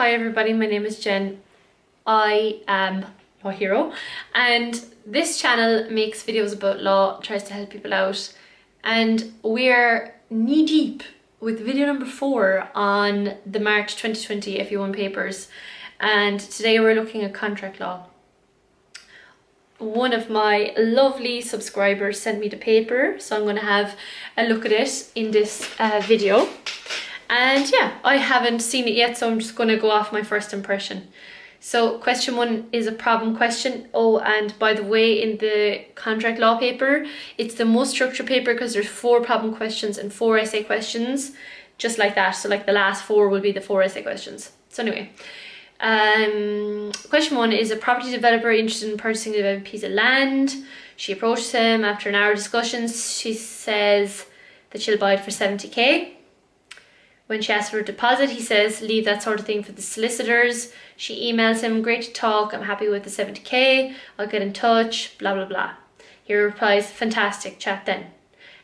Hi everybody, my name is Jen. I am law hero and this channel makes videos about law, tries to help people out, and we're knee deep with video number 4 on the March 2020 FE1 papers, and today we're looking at contract law. One of my lovely subscribers sent me the paper, so I'm going to have a look at it in this video. And yeah, I haven't seen it yet, so I'm just going to go off my first impression. So question 1 is a problem question. Oh, and by the way, in the contract law paper, it's the most structured paper because there's 4 problem questions and 4 essay questions, just like that. So like the last 4 will be the 4 essay questions. So anyway, question 1 is a property developer interested in purchasing a piece of land. She approaches him after an hour of discussions. She says that she'll buy it for 70k. When she asks for a deposit, he says, leave that sort of thing for the solicitors. She emails him, great to talk, I'm happy with the 70k, I'll get in touch, blah, blah, blah. He replies, fantastic, chat then.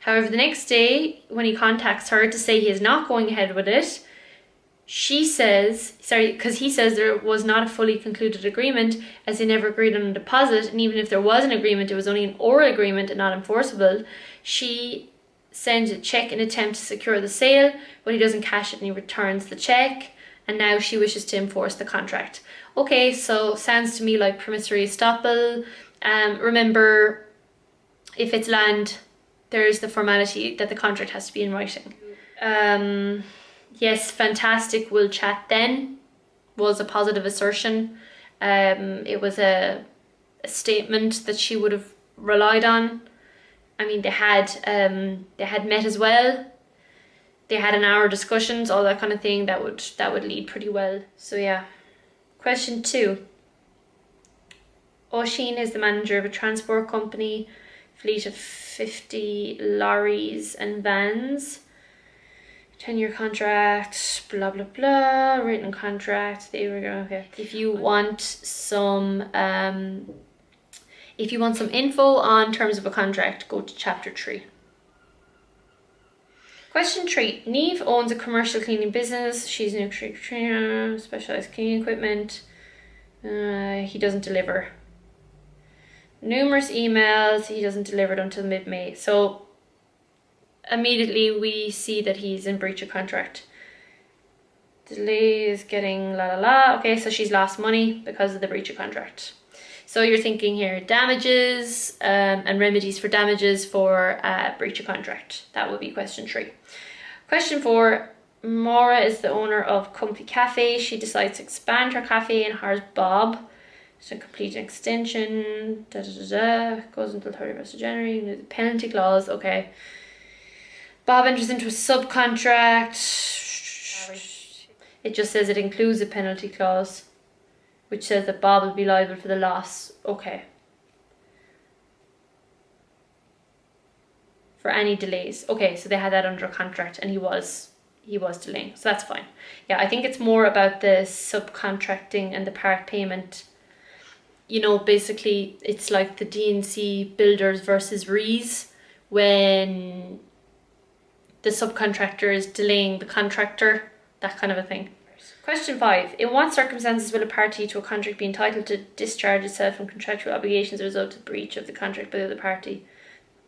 However, the next day, when he contacts her to say he is not going ahead with it, she says, because he says there was not a fully concluded agreement as they never agreed on a deposit, and even if there was an agreement, it was only an oral agreement and not enforceable. She sends a check in attempt to secure the sale, but he doesn't cash it and he returns the check, and now she wishes to enforce the contract. Okay, so sounds to me like promissory estoppel. Remember, if it's land, there's the formality that the contract has to be in writing. Yes, fantastic, we'll chat then, was a positive assertion. It was a statement that she would have relied on. I mean, they had met as well. They had an hour discussions, all that kind of thing. That would lead pretty well. So yeah. Question 2. Oisin is the manager of a transport company, fleet of 50 lorries and vans. 10-year contract, blah blah blah, written contract. There we go. Okay. If you want some info on terms of a contract, go to chapter 3. Question 3. Neve owns a commercial cleaning business. She's an electric trainer, specialized cleaning equipment. He doesn't deliver. Numerous emails. He doesn't deliver it until mid-May. So immediately we see that he's in breach of contract. Delay is getting la la la. Okay, so she's lost money because of the breach of contract. So you're thinking here damages and remedies for damages for breach of contract. That would be question 3. Question 4. Maura is the owner of Comfy Cafe. She decides to expand her cafe and hires Bob to complete an extension. Goes until 31st of January. The penalty clause. Okay. Bob enters into a subcontract. It just says it includes a penalty clause, which says that Bob will be liable for the loss. Okay. For any delays. Okay, so they had that under contract and he was delaying. So that's fine. Yeah, I think it's more about the subcontracting and the part payment. You know, basically it's like the DNC builders versus Rees, when the subcontractor is delaying the contractor, that kind of a thing. Question 5. In what circumstances will a party to a contract be entitled to discharge itself from contractual obligations as a result of breach of the contract by the other party?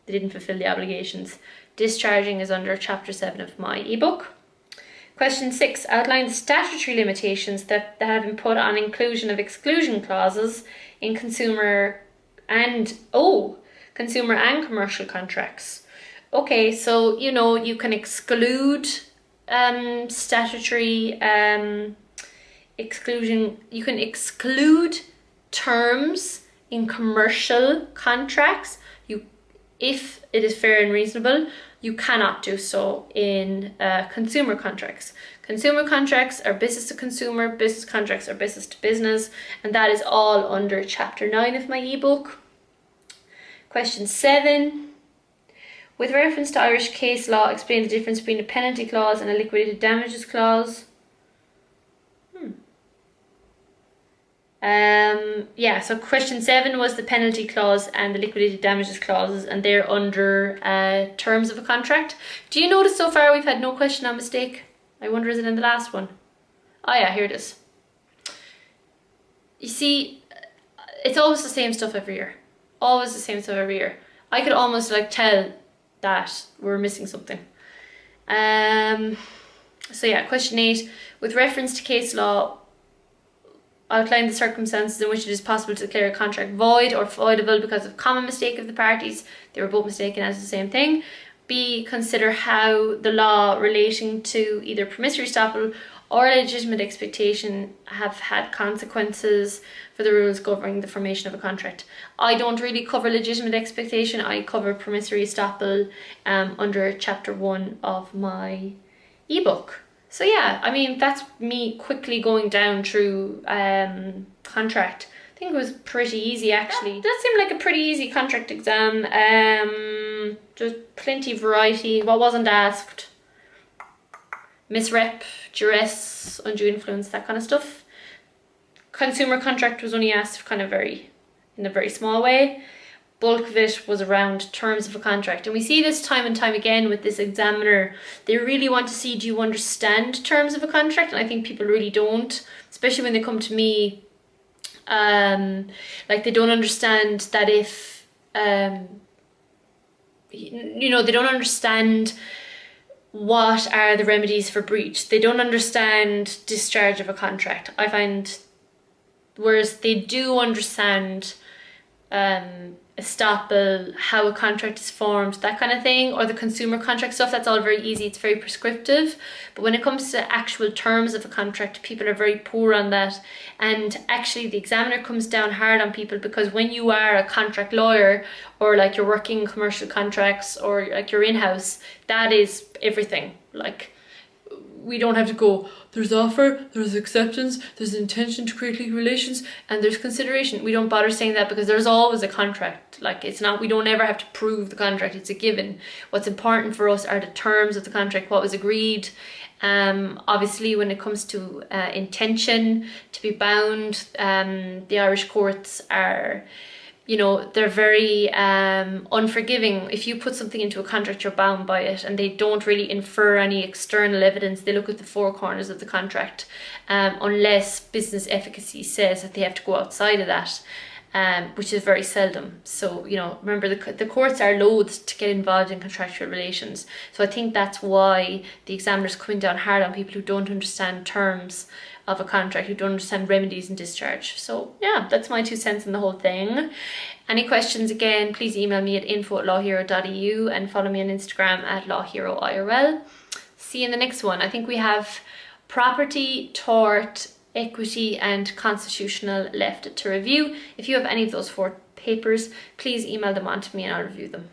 They didn't fulfill the obligations. Discharging is under chapter 7 of my ebook. Question 6. Outline the statutory limitations that have been put on inclusion of exclusion clauses in consumer and commercial contracts. Okay, so you know you can exclude statutory exclusion. You can exclude terms in commercial contracts. If it is fair and reasonable, you cannot do so in consumer contracts. Consumer contracts are business to consumer, business contracts are business to business, and that is all under chapter 9 of my ebook. Question 7. With reference to Irish case law, explain the difference between a penalty clause and a liquidated damages clause. Yeah, so question 7 was the penalty clause and the liquidated damages clauses, and they're under terms of a contract. Do you notice so far we've had no question on mistake? I wonder, is it in the last one? Oh yeah, here it is. you see, it's always the same stuff every year. Always the same stuff every year. I could almost like tell that we're missing something. So yeah, question 8. With reference to case law, outline the circumstances in which it is possible to declare a contract void or voidable because of common mistake of the parties. They were both mistaken as the same thing. B. Consider how the law relating to either promissory estoppel or legitimate expectation have had consequences for the rules governing the formation of a contract. I don't really cover legitimate expectation. I cover promissory estoppel under chapter 1 of my ebook. So yeah, I mean, that's me quickly going down through contract. I think it was pretty easy actually. That seemed like a pretty easy contract exam. There's plenty of variety. What wasn't asked? Misrep, duress, undue influence, that kind of stuff. Consumer contract was only asked kind of in a very small way. Bulk of it was around terms of a contract. And we see this time and time again with this examiner. They really want to see, do you understand terms of a contract? And I think people really don't, especially when they come to me. Like they don't understand that if, you know, they don't understand what are the remedies for breach. They don't understand discharge of a contract. I find, whereas they do understand estoppel, how a contract is formed, that kind of thing, or the consumer contract stuff, that's all very easy, it's very prescriptive. But when it comes to actual terms of a contract, people are very poor on that. And actually the examiner comes down hard on people, because when you are a contract lawyer, or like you're working commercial contracts, or like you're in-house, that is everything. Like, we don't have to go, there's offer, there's acceptance, there's intention to create legal relations, and there's consideration. We don't bother saying that because there's always a contract. Like, it's not, we don't ever have to prove the contract, it's a given. What's important for us are the terms of the contract, what was agreed. Obviously when it comes to intention to be bound, the Irish courts are, you know, they're very unforgiving. If you put something into a contract, you're bound by it, and they don't really infer any external evidence. They look at the four corners of the contract, unless business efficacy says that they have to go outside of that, which is very seldom. So, you know, remember the courts are loath to get involved in contractual relations. So I think that's why the examiner's coming down hard on people who don't understand terms of a contract, who don't understand remedies and discharge. So yeah, that's my 2 cents on the whole thing. Any questions, again, please email me at info@lawhero.eu and follow me on Instagram at lawheroirl. See you in the next one. I think we have property, tort, equity and constitutional left to review. If you have any of those 4 papers, please email them on to me and I'll review them.